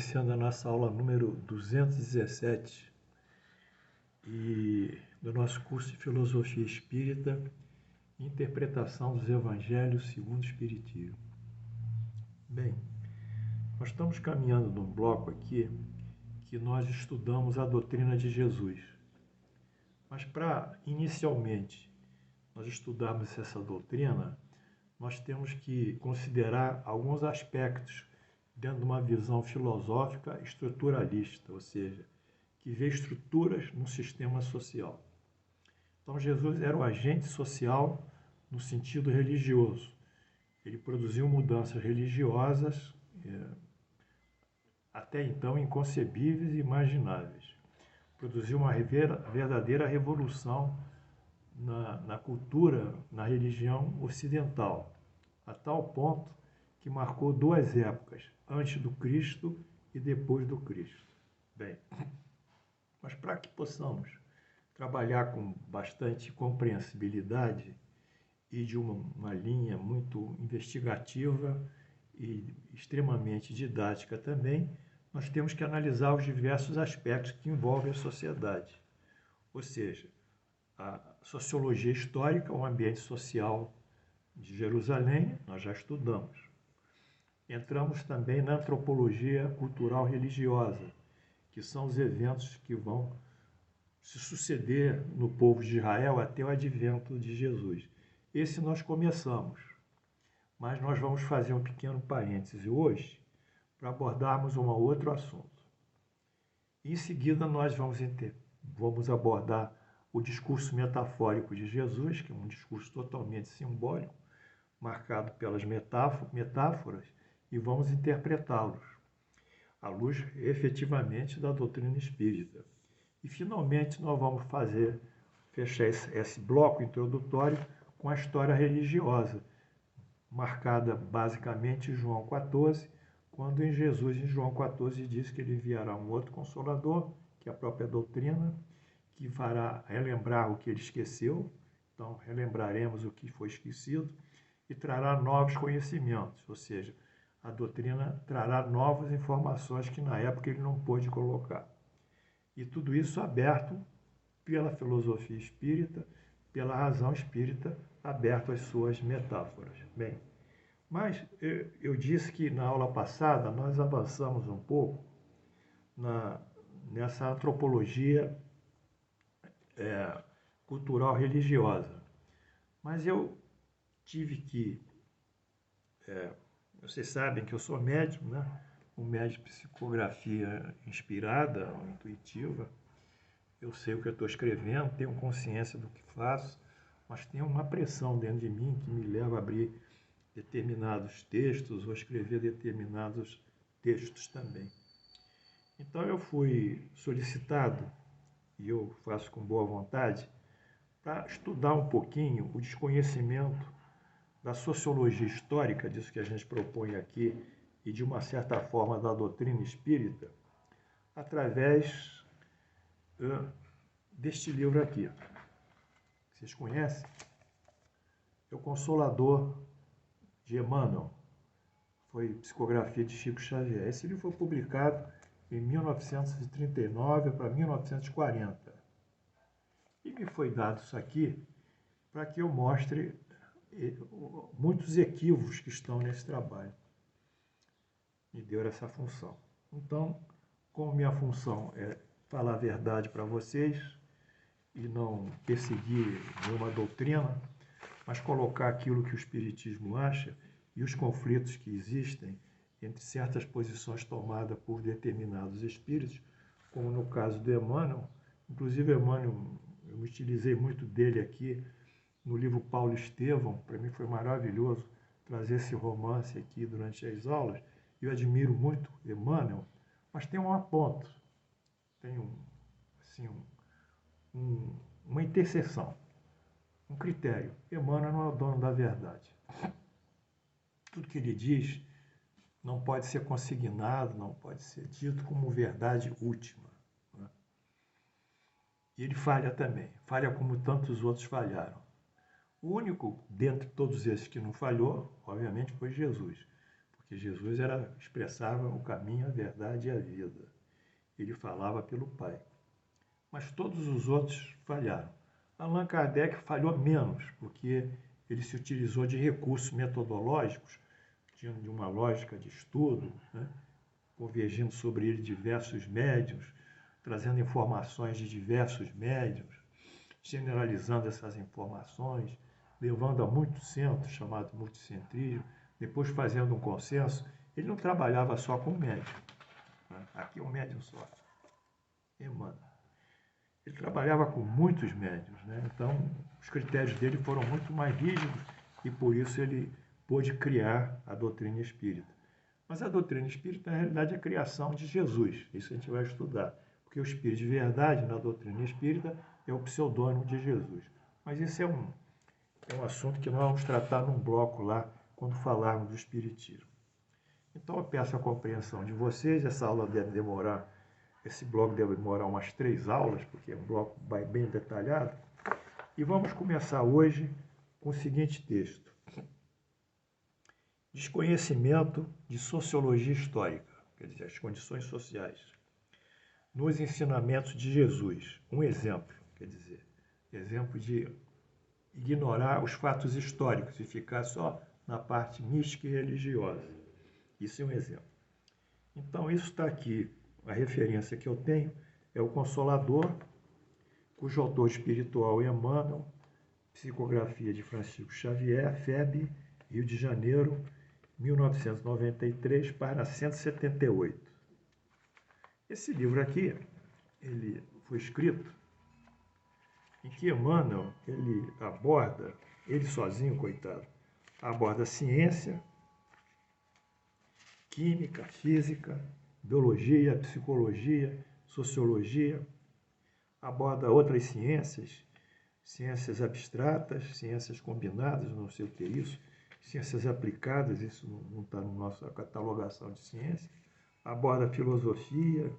iniciando a nossa aula número 217 do nosso curso de Filosofia Espírita, Interpretação dos Evangelhos segundo o Espiritismo. Bem, nós estamos caminhando num bloco aqui que nós estudamos a doutrina de Jesus. Mas para, inicialmente, nós estudarmos essa doutrina, nós temos que considerar alguns aspectos dentro de uma visão filosófica estruturalista, ou seja, que vê estruturas no sistema social. Então, Jesus era o agente social no sentido religioso. Ele produziu mudanças religiosas até então inconcebíveis e imagináveis. Produziu uma verdadeira revolução na cultura, na religião ocidental, a tal ponto que marcou duas épocas, antes do Cristo e depois do Cristo. Bem, mas para que possamos trabalhar com bastante compreensibilidade e de uma linha muito investigativa e extremamente didática também, nós temos que analisar os diversos aspectos que envolvem a sociedade. Ou seja, a sociologia histórica, o ambiente social de Jerusalém, nós já estudamos. Entramos também na antropologia cultural religiosa, que são os eventos que vão se suceder no povo de Israel até o advento de Jesus. Esse nós começamos, mas nós vamos fazer um pequeno parêntese hoje para abordarmos um outro assunto. Em seguida, nós vamos abordar o discurso metafórico de Jesus, que é um discurso totalmente simbólico, marcado pelas metáforas, e vamos interpretá-los à luz, efetivamente, da doutrina espírita. E, finalmente, nós vamos fechar esse bloco introdutório com a história religiosa, marcada basicamente em João 14, quando em João 14, diz que ele enviará um outro Consolador, que é a própria doutrina, que fará relembrar o que ele esqueceu, então relembraremos o que foi esquecido, e trará novos conhecimentos, ou seja, a doutrina trará novas informações que na época ele não pôde colocar. E tudo isso aberto pela filosofia espírita, pela razão espírita, aberto às suas metáforas. Bem, mas eu disse que na aula passada nós avançamos um pouco nessa antropologia cultural religiosa. Mas eu tive que... vocês sabem que eu sou médium, né? Um médium de psicografia inspirada, intuitiva. Eu sei o que eu estou escrevendo, tenho consciência do que faço, mas tem uma pressão dentro de mim que me leva a abrir determinados textos ou escrever determinados textos também. Então eu fui solicitado, e eu faço com boa vontade, para estudar um pouquinho o desconhecimento da sociologia histórica, disso que a gente propõe aqui, e de uma certa forma da doutrina espírita, através deste livro aqui. Vocês conhecem? É o Consolador de Emmanuel. Foi psicografia de Chico Xavier. Esse livro foi publicado em 1939 para 1940. E me foi dado isso aqui para que eu mostre muitos equívocos que estão nesse trabalho. Me deu essa função. Então, como minha função é falar a verdade para vocês e não perseguir nenhuma doutrina, mas colocar aquilo que o Espiritismo acha e os conflitos que existem entre certas posições tomadas por determinados espíritos, como no caso do Emmanuel. Inclusive, Emmanuel, eu me utilizei muito dele aqui no livro Paulo Estevão. Para mim foi maravilhoso trazer esse romance aqui durante as aulas. Eu admiro muito Emmanuel, mas tem um ponto, tem uma interseção, um critério. Emmanuel não é o dono da verdade. Tudo que ele diz não pode ser consignado, não pode ser dito como verdade última, né? E ele falha também, falha como tantos outros falharam. O único, dentre todos esses que não falhou, obviamente, foi Jesus. que Jesus expressava o caminho, a verdade e a vida. Ele falava pelo Pai. Mas todos os outros falharam. Allan Kardec falhou menos, porque ele se utilizou de recursos metodológicos, de uma lógica de estudo, né? Convergindo sobre ele diversos médiuns, trazendo informações de diversos médiuns, generalizando essas informações, levando a muitos centros, chamado multicentrismo, depois fazendo um consenso. Ele não trabalhava só com médium, né? Aqui é um médium só, Emmanuel. Ele trabalhava com muitos médiuns, né? Então os critérios dele foram muito mais rígidos e por isso ele pôde criar a doutrina espírita. Mas a doutrina espírita, na realidade, é a criação de Jesus. Isso a gente vai estudar. Porque o Espírito de verdade, na doutrina espírita, é o pseudônimo de Jesus. Mas isso é um assunto que nós vamos tratar num bloco lá, quando falarmos do Espiritismo. Então, eu peço a compreensão de vocês. Essa aula deve demorar, esse bloco deve demorar umas 3 aulas, porque é um bloco bem detalhado. E vamos começar hoje com o seguinte texto. Desconhecimento de sociologia histórica, quer dizer, as condições sociais, nos ensinamentos de Jesus. Um exemplo, quer dizer, exemplo de ignorar os fatos históricos e ficar só na parte mística e religiosa. Isso é um exemplo. Então, isso está aqui. A referência que eu tenho é o Consolador, cujo autor espiritual é Emmanuel, psicografia de Francisco Xavier, FEB, Rio de Janeiro, 1993, página 178. Esse livro aqui, ele foi escrito em que Emmanuel, ele aborda, ele sozinho, coitado, aborda ciência, química, física, biologia, psicologia, sociologia, aborda outras ciências, ciências abstratas, ciências combinadas, não sei o que é isso, ciências aplicadas, isso não está na nossa catalogação de ciência, aborda a filosofia,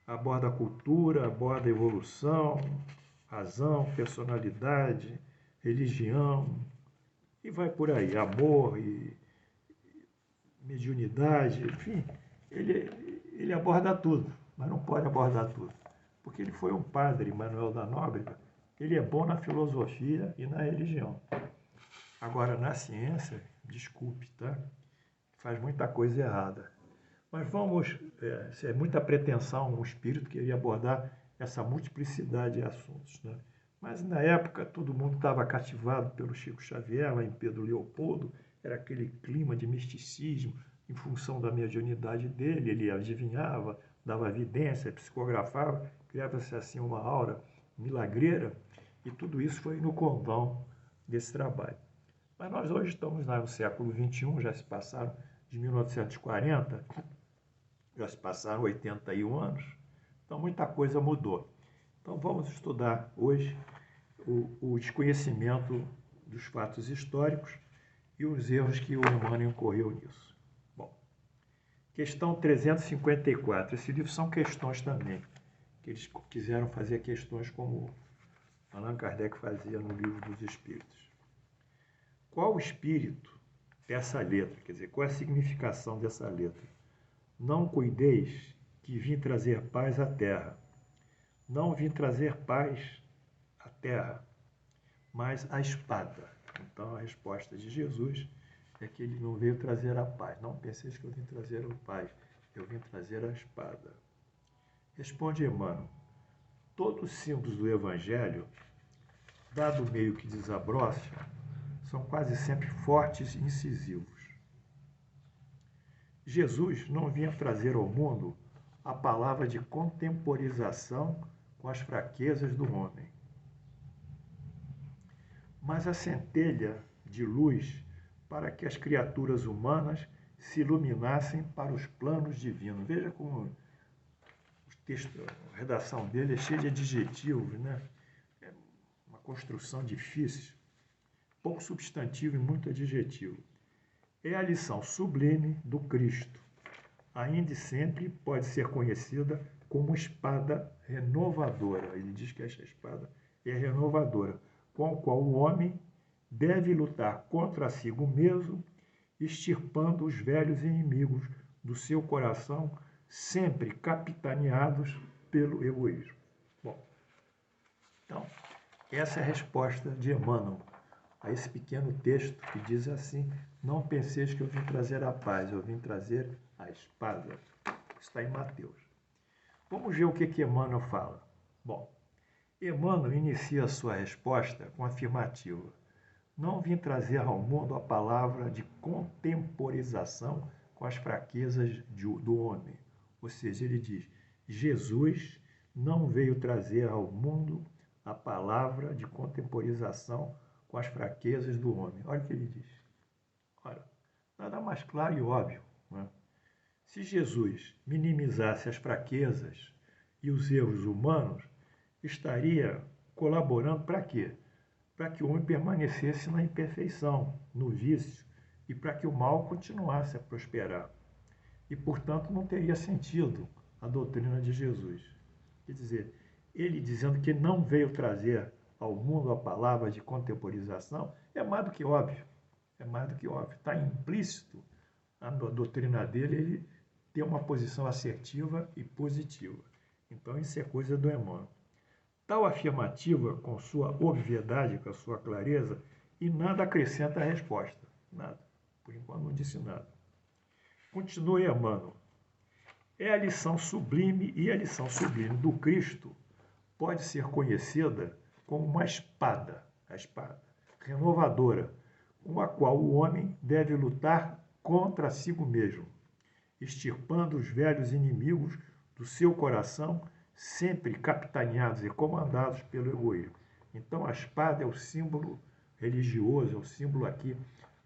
aborda a cultura, aborda a evolução, razão, personalidade, religião, e vai por aí, amor e mediunidade, enfim, ele aborda tudo, mas não pode abordar tudo, porque ele foi um padre, Manuel da Nóbrega, ele é bom na filosofia e na religião. Agora, na ciência, desculpe, tá? Faz muita coisa errada. Mas vamos, é muita pretensão, um espírito queria abordar essa multiplicidade de assuntos, né? Mas na época todo mundo estava cativado pelo Chico Xavier, lá em Pedro Leopoldo, era aquele clima de misticismo, em função da mediunidade dele, ele adivinhava, dava evidência, psicografava, criava-se assim uma aura milagreira, e tudo isso foi no condão desse trabalho. Mas nós hoje estamos no século XXI, já se passaram de 1940, já se passaram 81 anos, então muita coisa mudou. Então vamos estudar hoje o desconhecimento dos fatos históricos e os erros que o Emmanuel incorreu nisso. Bom, questão 354. Esse livro são questões também, que eles quiseram fazer questões como Allan Kardec fazia no Livro dos Espíritos. Qual o espírito dessa letra? Quer dizer, qual é a significação dessa letra? Não cuideis que vim trazer paz à terra. Não vim trazer paz à terra, mas a espada. Então, a resposta de Jesus é que ele não veio trazer a paz. Não penseis que eu vim trazer a paz, eu vim trazer a espada. Responde Emmanuel. Todos os símbolos do Evangelho, dado o meio que desabrocha, são quase sempre fortes e incisivos. Jesus não vinha trazer ao mundo a palavra de contemporização com as fraquezas do homem, mas a centelha de luz para que as criaturas humanas se iluminassem para os planos divinos. Veja como o texto, a redação dele é cheia de adjetivos, né? É uma construção difícil, pouco substantivo e muito adjetivo. É a lição sublime do Cristo. Ainda e sempre pode ser conhecida como espada renovadora. Ele diz que esta espada é renovadora, com a qual o homem deve lutar contra si mesmo extirpando os velhos inimigos do seu coração, sempre capitaneados pelo egoísmo. Bom, então, essa é a resposta de Emmanuel a esse pequeno texto que diz assim: não penseis que eu vim trazer a paz, eu vim trazer a espada. Está em Mateus. Vamos ver o que Emmanuel fala. Bom, Emmanuel inicia a sua resposta com a afirmativa: não vim trazer ao mundo a palavra de contemporização com as fraquezas do homem. Ou seja, ele diz: Jesus não veio trazer ao mundo a palavra de contemporização com as fraquezas do homem. Olha o que ele diz. Olha, nada mais claro e óbvio, né? Se Jesus minimizasse as fraquezas e os erros humanos, estaria colaborando para quê? Para que o homem permanecesse na imperfeição, no vício, e para que o mal continuasse a prosperar. E, portanto, não teria sentido a doutrina de Jesus. Quer dizer, ele dizendo que não veio trazer ao mundo a palavra de contemporização é mais do que óbvio. É mais do que óbvio. Está implícito na doutrina dele ele ter uma posição assertiva e positiva. Então, isso é coisa do Emmanuel. Tal afirmativa, com sua obviedade, com a sua clareza, e nada acrescenta à resposta. Nada. Por enquanto não disse nada. Continue Emmanuel. É a lição sublime e a lição sublime do Cristo pode ser conhecida como uma espada, a espada renovadora, com a qual o homem deve lutar contra si mesmo, extirpando os velhos inimigos do seu coração, sempre capitaneados e comandados pelo egoísmo. Então, a espada é o símbolo religioso, é o símbolo aqui,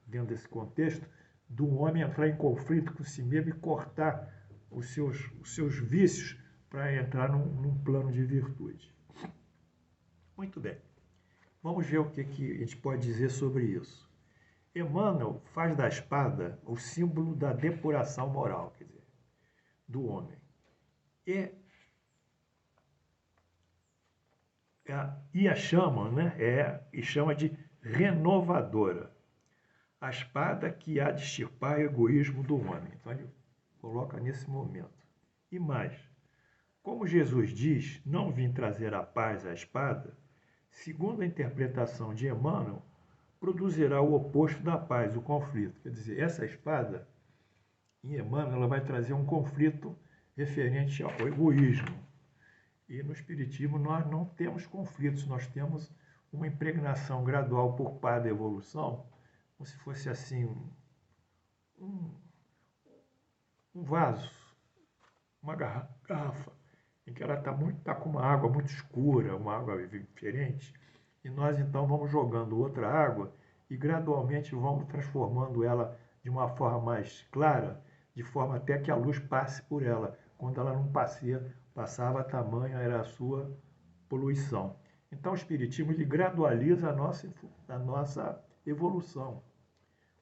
dentro desse contexto, do homem entrar em conflito com si mesmo e cortar os seus vícios para entrar num plano de virtude. Muito bem. Vamos ver o que a gente pode dizer sobre isso. Emmanuel faz da espada o símbolo da depuração moral, quer dizer, do homem. E a chama, né, e chama de renovadora. A espada que há de extirpar o egoísmo do homem. Então ele coloca nesse momento. E mais, como Jesus diz, não vim trazer a paz à espada, segundo a interpretação de Emmanuel, produzirá o oposto da paz, o conflito. Quer dizer, essa espada, em Emmanuel, ela vai trazer um conflito referente ao egoísmo. E no Espiritismo nós não temos conflitos, nós temos uma impregnação gradual por parte da evolução, como se fosse assim um vaso, uma garrafa, em que ela está com uma água muito escura, uma água diferente, e nós então vamos jogando outra água e gradualmente vamos transformando ela de uma forma mais clara, de forma até que a luz passe por ela. Quando ela não passava, tamanha era a sua poluição. Então o Espiritismo ele gradualiza a nossa evolução.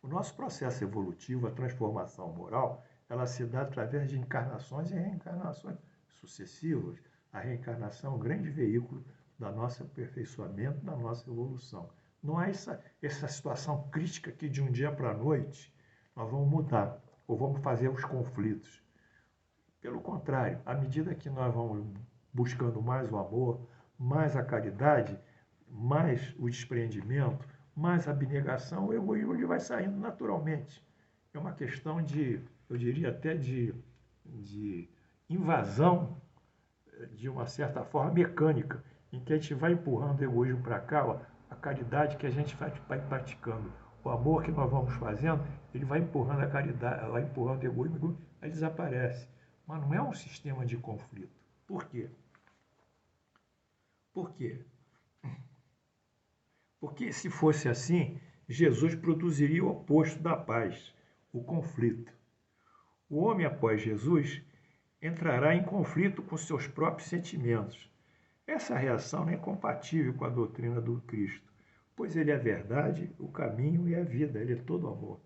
O nosso processo evolutivo, a transformação moral, ela se dá através de encarnações e reencarnações sucessivas. A reencarnação é um grande veículo do nosso aperfeiçoamento, da nossa evolução. Não há essa situação crítica que de um dia para a noite nós vamos mudar ou vamos fazer os conflitos. Pelo contrário, à medida que nós vamos buscando mais o amor, mais a caridade, mais o desprendimento, mais a abnegação, o egoísmo ele vai saindo naturalmente. É uma questão de, eu diria até de invasão, de uma certa forma mecânica, em que a gente vai empurrando o egoísmo para cá, ó, a caridade que a gente vai praticando, o amor que nós vamos fazendo, ele vai empurrando a caridade, vai empurrando o egoísmo, aí desaparece. Mas não é um sistema de conflito. Por quê? Por quê? Porque se fosse assim, Jesus produziria o oposto da paz, o conflito. O homem, após Jesus, entrará em conflito com seus próprios sentimentos. Essa reação não é compatível com a doutrina do Cristo, pois ele é a verdade, o caminho e a vida, ele é todo amor.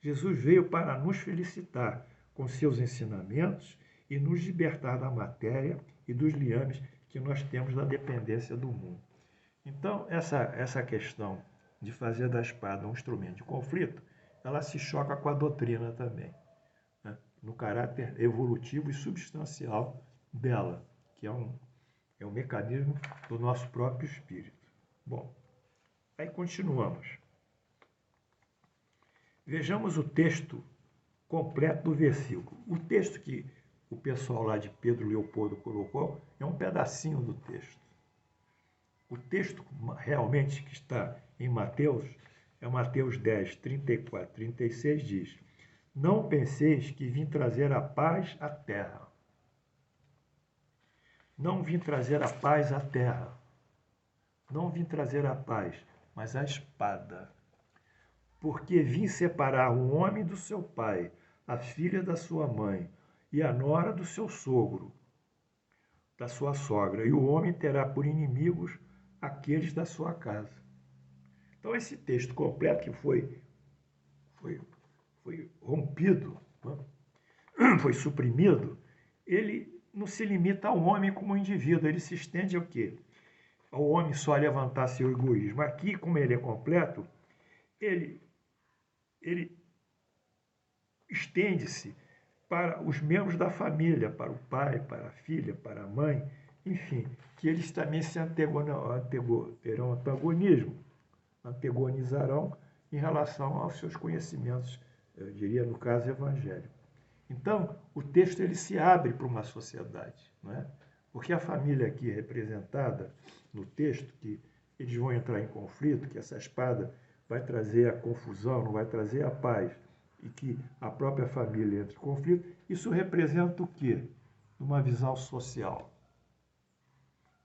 Jesus veio para nos felicitar com seus ensinamentos e nos libertar da matéria e dos liames que nós temos da dependência do mundo. Então, essa questão de fazer da espada um instrumento de conflito ela se choca com a doutrina também, né? No caráter evolutivo e substancial dela, que é um mecanismo do nosso próprio espírito. Bom, aí continuamos. Vejamos o texto completo do versículo. O texto que o pessoal lá de Pedro Leopoldo colocou é um pedacinho do texto. O texto realmente que está em Mateus é Mateus 10, 34, 36, diz: Não penseis que vim trazer a paz à terra. Não vim trazer a paz à terra. Não vim trazer a paz, mas a espada. Porque vim separar o homem do seu pai, a filha da sua mãe e a nora do seu sogro, da sua sogra, e o homem terá por inimigos aqueles da sua casa. Então, esse texto completo que foi rompido, né? Foi suprimido, ele não se limita ao homem como indivíduo, ele se estende ao quê? Ao homem só levantar seu egoísmo. Aqui, como ele é completo, ele estende-se para os membros da família, para o pai, para a filha, para a mãe, enfim, que eles também se terão antagonizarão em relação aos seus conhecimentos, eu diria, no caso, evangélico. Então, o texto ele se abre para uma sociedade, não é? Porque a família aqui representada no texto, que eles vão entrar em conflito, que essa espada vai trazer a confusão, não vai trazer a paz, e que a própria família entra em conflito, isso representa o quê? Uma visão social.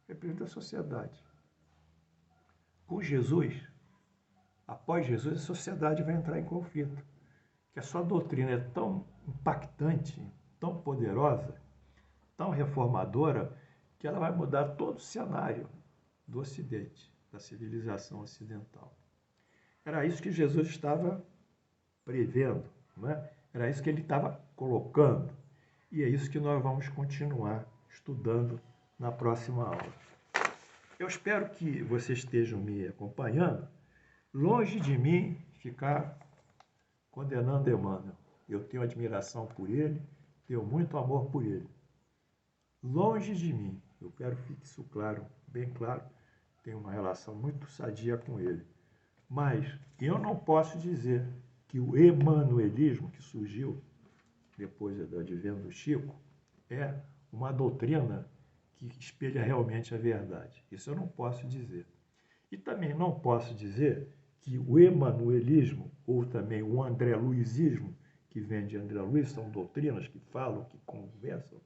Representa a sociedade. Com Jesus, após Jesus, a sociedade vai entrar em conflito. Que a sua doutrina é tão impactante, tão poderosa, tão reformadora, que ela vai mudar todo o cenário do Ocidente, da civilização ocidental. Era isso que Jesus estava prevendo, não é? Era isso que ele estava colocando. E é isso que nós vamos continuar estudando na próxima aula. Eu espero que vocês estejam me acompanhando. Longe de mim ficar condenando Emmanuel. Eu tenho admiração por ele, tenho muito amor por ele. Longe de mim, eu quero que fique isso claro, bem claro, tenho uma relação muito sadia com ele. Mas eu não posso dizer que o emanuelismo que surgiu depois do advento do Chico é uma doutrina que espelha realmente a verdade. Isso eu não posso dizer. E também não posso dizer que o emanuelismo, ou também o André Luizismo, que vem de André Luiz, são doutrinas que falam, que conversam,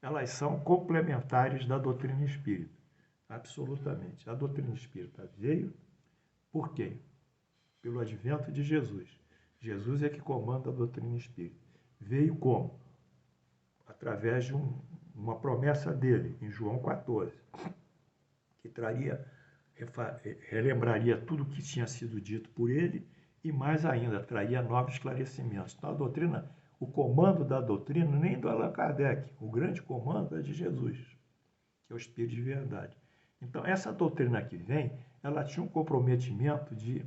elas são complementares da doutrina espírita. Absolutamente. A doutrina espírita veio por quem? Pelo advento de Jesus. Jesus é que comanda a doutrina espírita. Veio como? Através de uma promessa dele, em João 14, que relembraria tudo o que tinha sido dito por ele e mais ainda, traria novos esclarecimentos. Então, a doutrina, o comando da doutrina, nem do Allan Kardec, o grande comando é de Jesus, que é o Espírito de verdade. Então, essa doutrina que vem, ela tinha um comprometimento de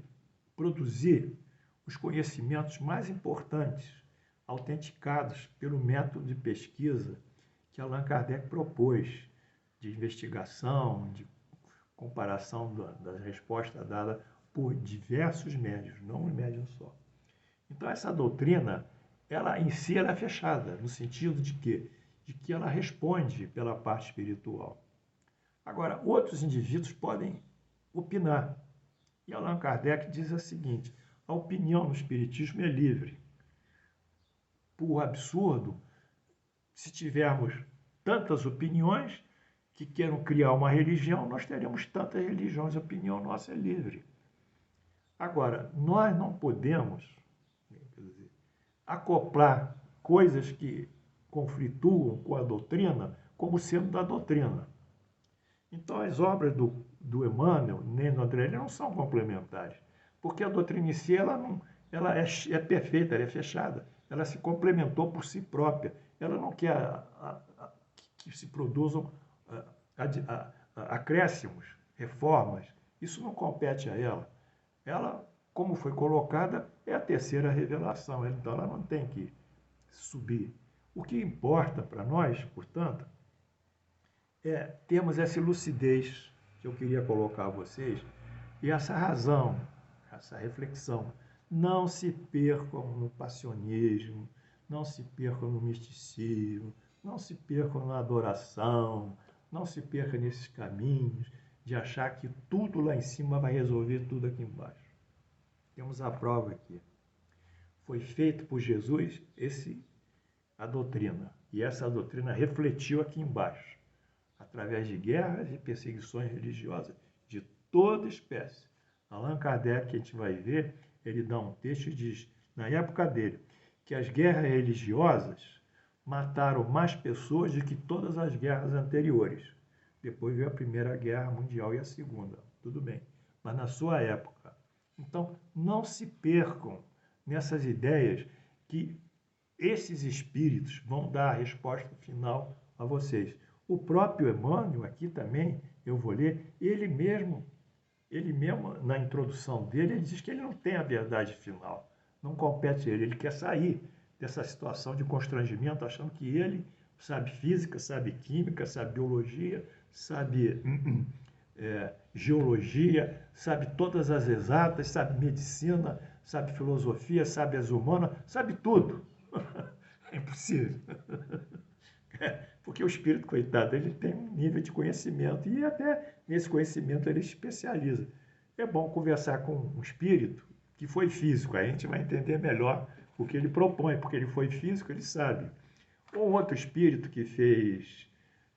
produzir os conhecimentos mais importantes, autenticados pelo método de pesquisa que Allan Kardec propôs, de investigação, de comparação das respostas dadas por diversos médiuns, não um médium só. Então, essa doutrina, ela em si ela é fechada, no sentido de quê? De que ela responde pela parte espiritual. Agora, outros indivíduos podem opinar. E Allan Kardec diz o seguinte: a opinião no espiritismo é livre. Por absurdo, se tivermos tantas opiniões que queiram criar uma religião, nós teremos tantas religiões, a opinião nossa é livre. Agora, nós não podemos acoplar coisas que conflituam com a doutrina como sendo da doutrina. Então, as obras do Emmanuel, nem do André, não são complementares, porque a doutrina em si ela é perfeita, ela é fechada, ela se complementou por si própria, ela não quer que se produzam acréscimos, reformas, isso não compete a ela. Ela como foi colocada, é a terceira revelação. Então ela não tem que subir. O que importa para nós, portanto, é termos essa lucidez que eu queria colocar a vocês e essa razão, essa reflexão. Não se percam no passionismo, não se percam no misticismo, não se percam na adoração, não se percam nesses caminhos de achar que tudo lá em cima vai resolver tudo aqui embaixo. Temos a prova aqui. Foi feito por Jesus a doutrina, e essa doutrina refletiu aqui embaixo, através de guerras e perseguições religiosas de toda espécie. Allan Kardec, que a gente vai ver, ele dá um texto e diz, na época dele, que as guerras religiosas mataram mais pessoas do que todas as guerras anteriores. Depois veio a Primeira Guerra Mundial e a Segunda, tudo bem, mas na sua época. Então, não se percam nessas ideias que esses espíritos vão dar a resposta final a vocês. O próprio Emmanuel, aqui também, eu vou ler, ele mesmo, na introdução dele, ele diz que ele não tem a verdade final, não compete a ele, ele quer sair dessa situação de constrangimento, achando que ele sabe física, sabe química, sabe biologia, sabe geologia, sabe todas as exatas, sabe medicina, sabe filosofia, sabe as humanas, sabe tudo. É impossível. Porque o espírito, coitado, ele tem um nível de conhecimento e até nesse conhecimento ele especializa. É bom conversar com um espírito que foi físico, aí a gente vai entender melhor o que ele propõe, porque ele foi físico, ele sabe. Ou outro espírito que fez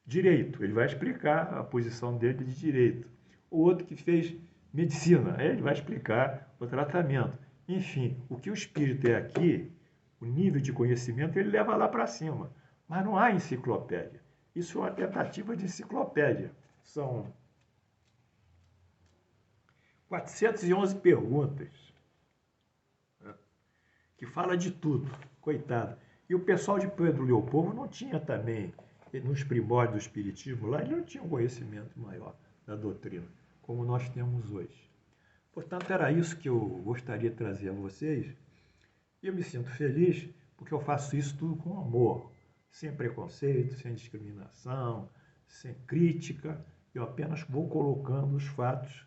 direito, ele vai explicar a posição dele de direito. O outro que fez medicina, ele vai explicar o tratamento. Enfim, o que o espírito é aqui, o nível de conhecimento, ele leva lá para cima. Mas não há enciclopédia. Isso é uma tentativa de enciclopédia. São 411 perguntas, né, que fala de tudo, coitado. E o pessoal de Pedro Leopoldo não tinha também, nos primórdios do espiritismo lá, ele não tinha um conhecimento maior da doutrina, como nós temos hoje. Portanto, era isso que eu gostaria de trazer a vocês. E eu me sinto feliz porque eu faço isso tudo com amor, sem preconceito, sem discriminação, sem crítica. Eu apenas vou colocando os fatos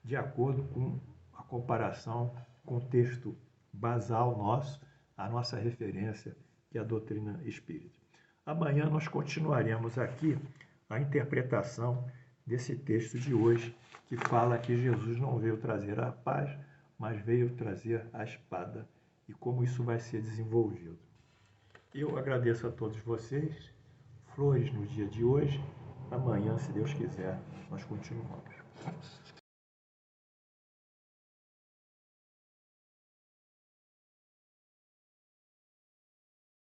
de acordo com a comparação com o texto basal nosso, a nossa referência, que é a doutrina espírita. Amanhã nós continuaremos aqui a interpretação desse texto de hoje, que fala que Jesus não veio trazer a paz, mas veio trazer a espada, e como isso vai ser desenvolvido. Eu agradeço a todos vocês, flores no dia de hoje. Amanhã, se Deus quiser, nós continuamos.